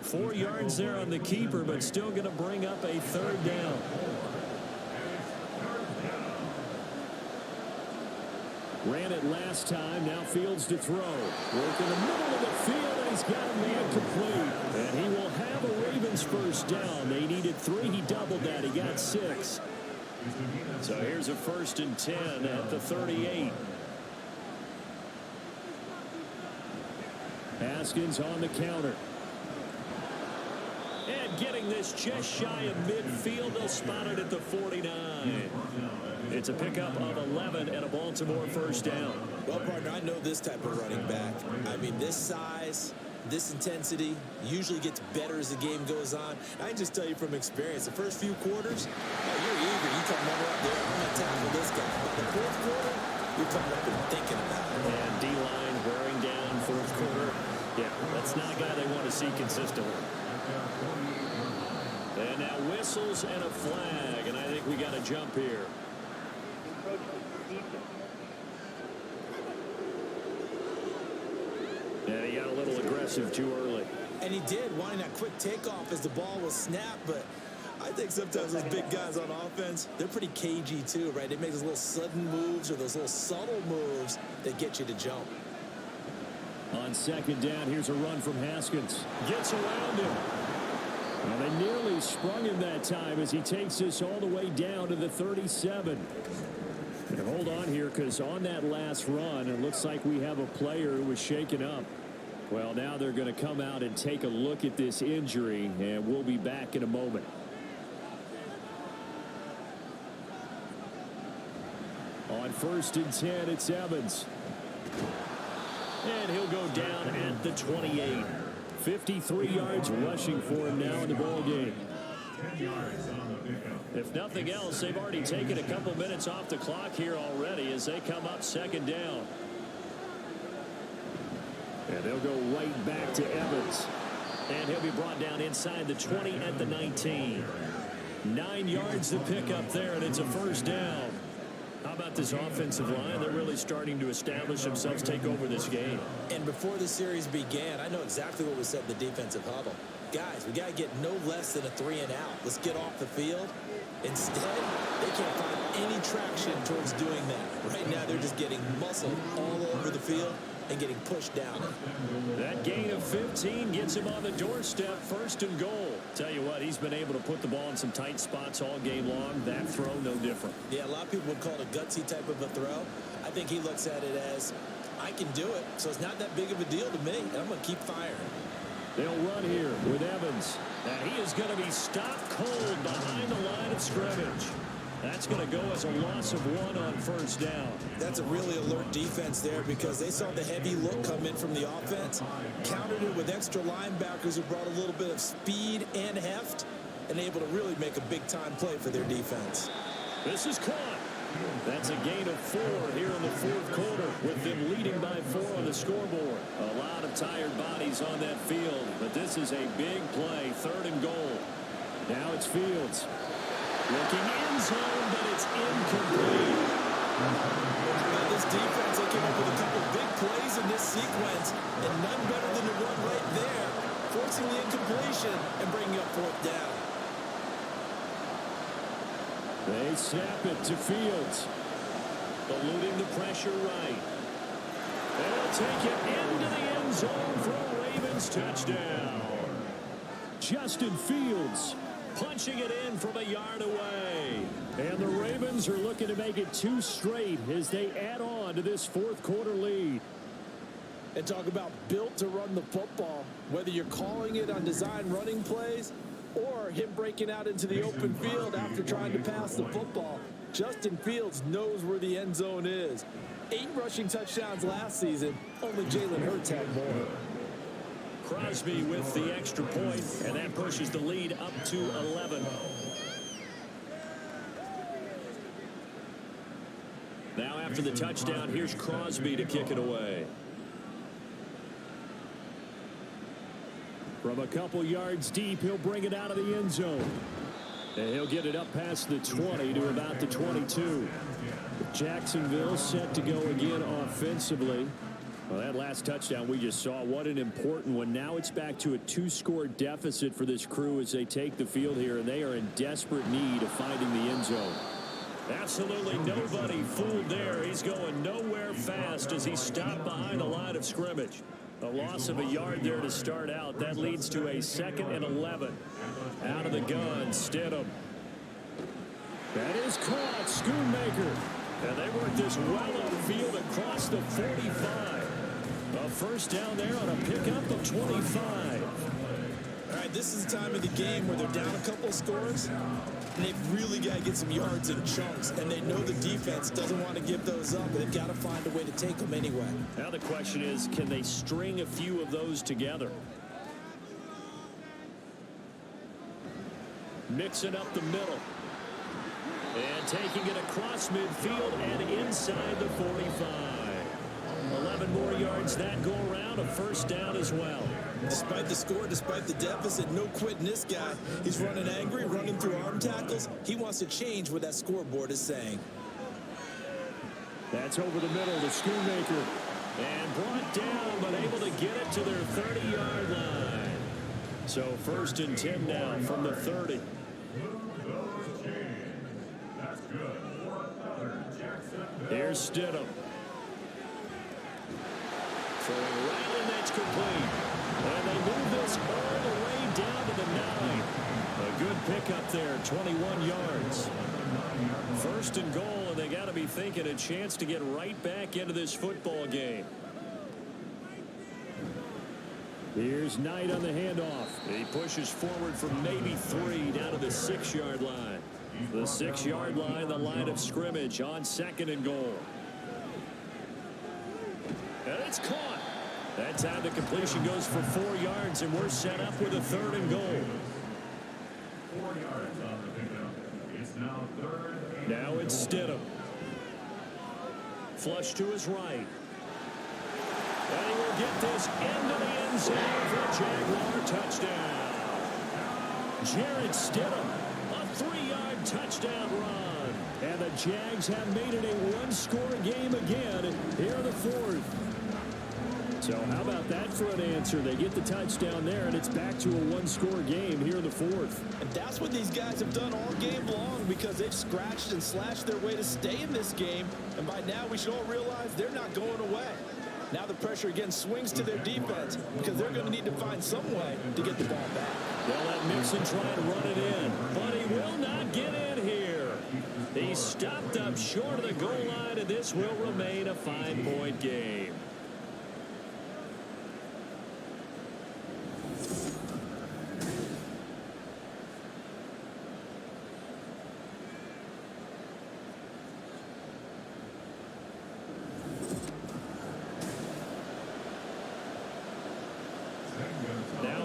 [SPEAKER 2] 4 yards there on the keeper, but still going to bring up a 3rd down.
[SPEAKER 4] Ran it last time. Now Fields to throw. Work in the middle of the field, and he's got a man complete. And he will have a Ravens 1st down. They needed 3. He doubled that. He got 6.
[SPEAKER 2] So here's a 1st and 10 at the 38.
[SPEAKER 4] Haskins on the counter.
[SPEAKER 2] And getting this just shy of midfield. They'll spot it at the 49. It's a pickup of 11 and a Baltimore 1st down.
[SPEAKER 3] Well, partner, I know this type of running back. I mean, this size, This intensity usually gets better as the game goes on. I can just tell you from experience, the first few quarters, you're eager. You come running up there, I'm going to tackle this guy. By the fourth quarter, you're coming up and thinking about it.
[SPEAKER 2] And D-line wearing down fourth quarter. Yeah, that's not a guy they want to see consistently. And now whistles and a flag, and I think we got a jump here. Yeah, he got a little aggressive too early.
[SPEAKER 3] And he did, wanting that quick takeoff as the ball was snapped, but I think sometimes those big guys on offense, they're pretty cagey too, right? They make those little sudden moves or those little subtle moves that get you to jump.
[SPEAKER 4] On second down, here's a run from Haskins. Gets around him. Well, they nearly sprung him that time as he takes this all the way down to the 37. And hold on here, because on that last run, it looks like we have a player who was shaken up. Well, now they're going to come out and take a look at this injury, and we'll be back in a moment. On 1st and 10, it's Evans. And he'll go down at the 28. 53 yards rushing for him now in the ball game. If nothing else, they've already taken a couple minutes off the clock here already as they come up second down. And they'll go right back to Evans. And he'll be brought down inside the 20 at the 19. 9 yards to pick up there, and it's a first down. How about this offensive line? They're really starting to establish themselves, take over this game.
[SPEAKER 3] And before the series began, I know exactly what was said in the defensive huddle. Guys, we got to get no less than a 3 and out. Let's get off the field. Instead, they can't find any traction towards doing that. Right now, they're just getting muscled all over the field and getting pushed down.
[SPEAKER 2] That gain of 15 gets him on the doorstep, 1st and goal. Tell you what, he's been able to put the ball in some tight spots all game long. That throw, no different.
[SPEAKER 3] Yeah, a lot of people would call it a gutsy type of a throw. I think he looks at it as, I can do it, so it's not that big of a deal to me, and I'm going to keep firing.
[SPEAKER 4] They'll run here with Evans.
[SPEAKER 2] Now he is going to be stopped cold behind the line of scrimmage. That's going to go as a loss of 1 on 1st down.
[SPEAKER 3] That's a really alert defense there because they saw the heavy look come in from the offense, countered it with extra linebackers who brought a little bit of speed and heft, and able to really make a big-time play for their defense.
[SPEAKER 2] This is caught. That's a gain of 4 here in the 4th quarter, with them leading by 4 on the scoreboard. A lot of tired bodies on that field, but this is a big play, 3rd and goal.
[SPEAKER 4] Now it's Fields.
[SPEAKER 2] Looking in zone, but it's incomplete.
[SPEAKER 3] Now this defense, they came up with a couple big plays in this sequence, and none better than the run right there, forcing the incompletion and bringing up 4th down.
[SPEAKER 4] They snap it to Fields.
[SPEAKER 2] Eluding the pressure right. They'll take it into the end zone for a Ravens touchdown.
[SPEAKER 4] Justin Fields
[SPEAKER 2] punching it in from a yard away.
[SPEAKER 4] And the Ravens are looking to make it 2 straight as they add on to this 4th quarter lead.
[SPEAKER 3] And talk about built to run the football, whether you're calling it on design running plays or him breaking out into the open field after trying to pass the football. Justin Fields knows where the end zone is. 8 rushing touchdowns last season. Only Jalen Hurts had more.
[SPEAKER 2] Crosby with the extra point, and that pushes the lead up to 11. Now after the touchdown, here's Crosby to kick it away.
[SPEAKER 4] From a couple yards deep, he'll bring it out of the end zone. And he'll get it up past the 20 to about the 22. Jacksonville set to go again offensively. Well, that last touchdown we just saw, what an important one. Now it's back to a 2-score deficit for this crew as they take the field here, and they are in desperate need of finding the end zone.
[SPEAKER 2] Absolutely nobody fooled there. He's going nowhere fast as he stopped behind the line of scrimmage. A loss of a yard there to start out. That leads to a 2nd and 11. Out of the gun, Stidham.
[SPEAKER 4] That is caught, Schoonmaker.
[SPEAKER 2] And they work this well upfield across the 45. A first down there on a pickup of 25.
[SPEAKER 3] All right, this is the time of the game where they're down a couple of scores, and they've really got to get some yards in chunks, and they know the defense doesn't want to give those up, but they've got to find a way to take them anyway.
[SPEAKER 2] Now the question is, can they string a few of those together? Mixing up the middle. And taking it across midfield and inside the 45. 11 more yards that go around, a first down as well.
[SPEAKER 3] Despite the score, despite the deficit, no quitting this guy. He's running angry, running through arm tackles. He wants to change what that scoreboard is saying.
[SPEAKER 2] That's over the middle to Schoonmaker. And brought down, but able to get it to their 30-yard line. So 1st and 10 now from the 30. Here's Stidham. Throwing right in, that's complete. And they move this all the way down to the 9. A good pickup there, 21 yards. 1st and goal, and they got to be thinking a chance to get right back into this football game. Here's Knight on the handoff. He pushes forward from maybe 3 down to the 6-yard line. The 6-yard line, the line of scrimmage on 2nd and goal. And it's caught. That time the completion goes for 4 yards, and we're set up with a 3rd and goal.
[SPEAKER 5] 4 yards on the pickup. It's now 3rd.
[SPEAKER 2] Now it's Stidham. Flush to his right. And he will get this into the end zone for a Jaguar touchdown. Jared Stidham, a 3-yard touchdown run. And the Jags have made it a one-score game again here in the 4th. So how about that for an answer? They get the touchdown there, and it's back to a one-score game here in the 4th.
[SPEAKER 3] And that's what these guys have done all game long, because they've scratched and slashed their way to stay in this game. And by now we should all realize they're not going away. Now the pressure again swings to their defense, because they're going to need to find some way to get the ball back.
[SPEAKER 2] They'll let Mixon try and run it in, but he will not get in here. He stopped up short of the goal line, and this will remain a 5-point game.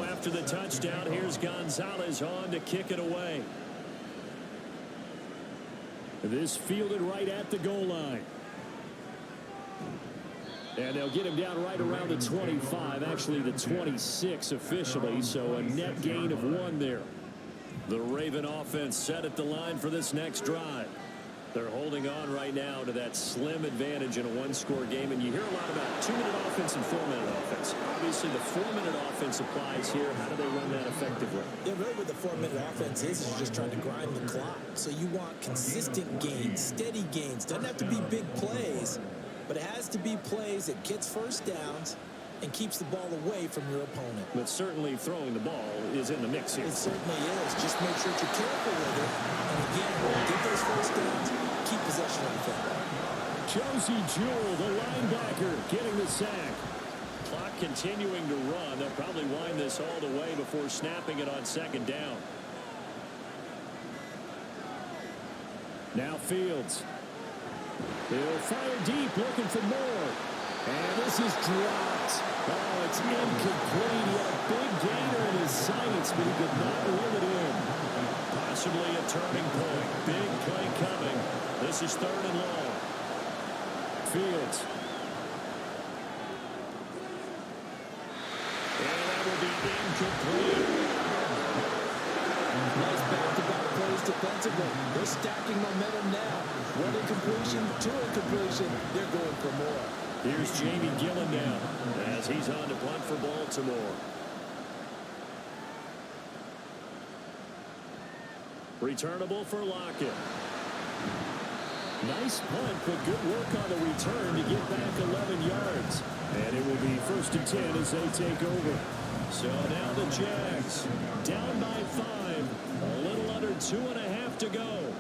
[SPEAKER 2] After the touchdown, here's Gonzalez on to kick it away. This fielded right at the goal line. And they'll get him down right around the 25, actually the 26 officially, so a net gain of 1 there. The Raven offense set at the line for this next drive. They're holding on right now to that slim advantage in a one-score game, and you hear a lot about 2-minute offense and 4-minute offense. Obviously, the 4-minute offense applies here. How do they run that effectively?
[SPEAKER 3] Yeah, really what the 4-minute offense is you're just trying to grind the clock. So you want consistent gains, steady gains. Doesn't have to be big plays, but it has to be plays that gets first downs and keeps the ball away from your opponent.
[SPEAKER 2] But certainly throwing the ball is in the mix here.
[SPEAKER 3] It certainly is. Just make sure that you're careful with it. And again, get those first downs, keep possession of the football.
[SPEAKER 2] Josie Jewell, the linebacker, getting the sack. Clock continuing to run. They'll probably wind this all the way before snapping it on 2nd down. Now Fields. He'll fire deep, looking for more. And this is dropped. Oh, it's incomplete. He had a big gainer in his sights, but he could not reel it in. Possibly a turning point. Big play coming. This is 3rd and long. Fields. And that will be incomplete.
[SPEAKER 3] Nice back-to-back plays defensively. They're stacking momentum now. One incompletion, 2 incompletion. They're going for more.
[SPEAKER 2] Here's Jamie Gillen now as he's on to punt for Baltimore. Returnable for Lockett. Nice punt, but good work on the return to get back 11 yards. And it will be 1st and 10 as they take over. So now the Jags down by 5. A little under 2.5 to go.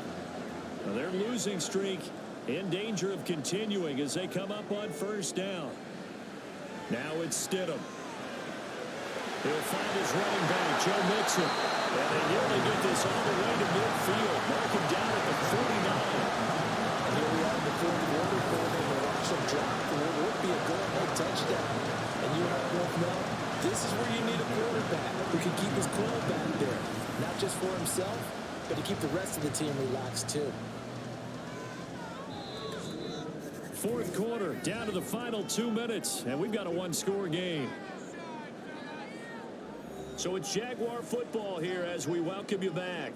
[SPEAKER 2] Now their losing streak in danger of continuing as they come up on 1st down. Now it's Stidham. He'll find his running back, Joe Mixon. And they nearly get this all the way to midfield. Mark him down at the 49.
[SPEAKER 3] And here we are in the fourth quarter for them to watch them drop. It would be a go-ahead touchdown. And you and I both know this is where you need a quarterback who can keep his cool back there. Not just for himself, but to keep the rest of the team relaxed too.
[SPEAKER 2] Fourth quarter, down to the final 2 minutes, and we've got a one-score game. So it's Jaguar football here as we welcome you back.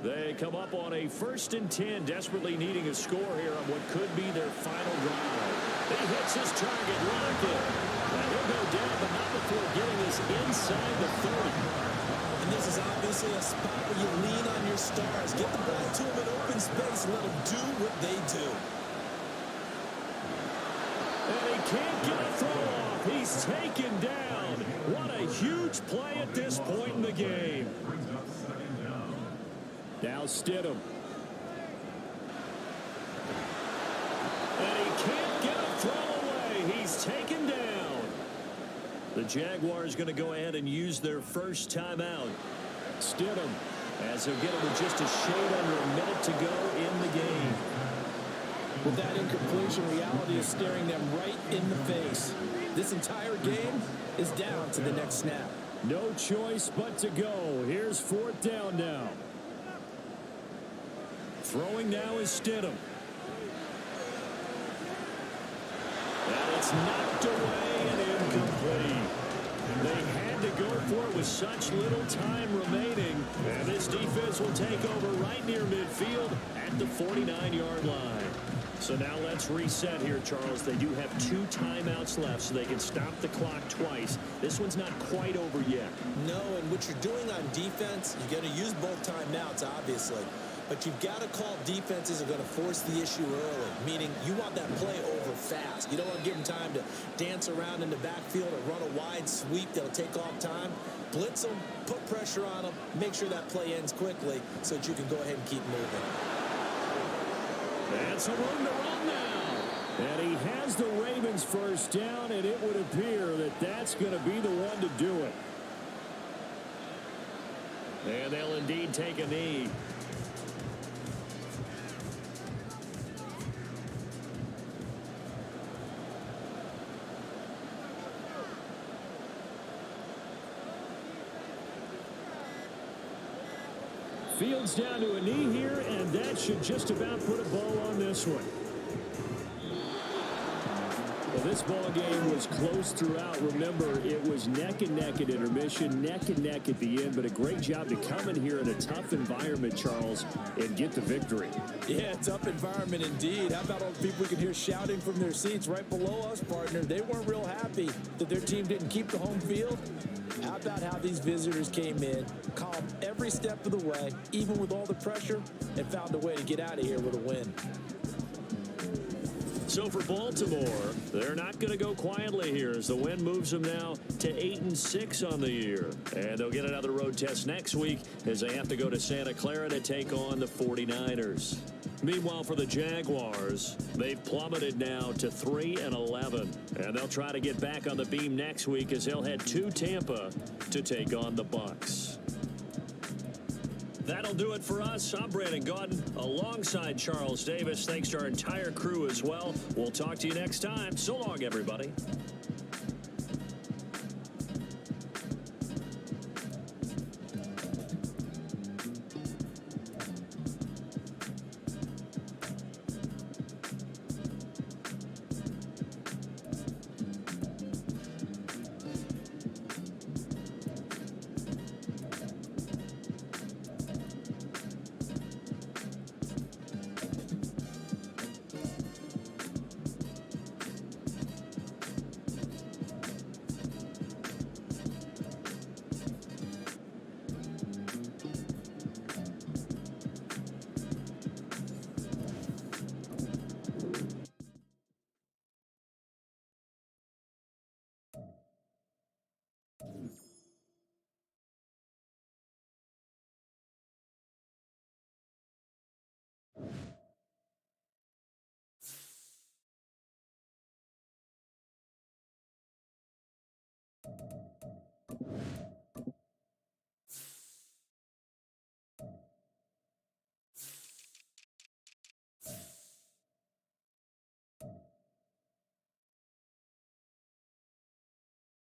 [SPEAKER 2] They come up on a 1st and 10, desperately needing a score here on what could be their final drive. He hits his target, Lockett. Now he'll go down, but not before getting this inside the 30.
[SPEAKER 3] And this is obviously a spot where you lean on your stars. Get the ball to them in open space and let them do what they do.
[SPEAKER 2] And he can't get a throw off. He's taken down. What a huge play at this point in the game.
[SPEAKER 4] Now Stidham.
[SPEAKER 2] And he can't get a throw away. He's taken down. The Jaguars going to go ahead and use their first timeout.
[SPEAKER 4] Stidham.
[SPEAKER 2] As they'll get it with just a shade under a minute to go in the game.
[SPEAKER 3] With that incompletion, reality is staring them right in the face. This entire game is down to the next snap.
[SPEAKER 4] No choice but to go. Here's 4th down now.
[SPEAKER 2] Throwing now is Stidham. And it's knocked away and incomplete. They had to go for it with such little time remaining. And this defense will take over right near midfield at the 49-yard line. So now let's reset here, Charles. They do have 2 timeouts left, so they can stop the clock twice. This one's not quite over yet.
[SPEAKER 3] No, and what you're doing on defense, you're going to use both timeouts, obviously. But you've got to call defenses that are going to force the issue early, meaning you want that play over fast. You don't want to give them time to dance around in the backfield or run a wide sweep that'll take off time. Blitz them, put pressure on them, make sure that play ends quickly so that you can go ahead and keep moving.
[SPEAKER 2] That's a room to run now.
[SPEAKER 4] And he has the Ravens first down, and it would appear that that's going to be the one to do it.
[SPEAKER 2] And they'll indeed take a knee.
[SPEAKER 4] Fields down to a knee here, and that should just about put a bow on this one. Well, this ball game was close throughout. Remember, it was neck and neck at intermission, neck and neck at the end, but a great job to come in here in a tough environment, Charles, and get the victory.
[SPEAKER 3] Yeah, tough environment indeed. How about all the people we can hear shouting from their seats right below us, partner? They weren't real happy that their team didn't keep the home field. How about how these visitors came in, calm every step of the way, even with all the pressure, and found a way to get out of here with a win.
[SPEAKER 2] So for Baltimore, they're not going to go quietly here as the win moves them now to 8-6 on the year. And they'll get another road test next week as they have to go to Santa Clara to take on the 49ers. Meanwhile, for the Jaguars, they've plummeted now to 3-11. And they'll try to get back on the beam next week as they'll head to Tampa to take on the Bucs. That'll do it for us. I'm Brandon Gaudin alongside Charles Davis. Thanks to our entire crew as well. We'll talk to you next time. So long, everybody.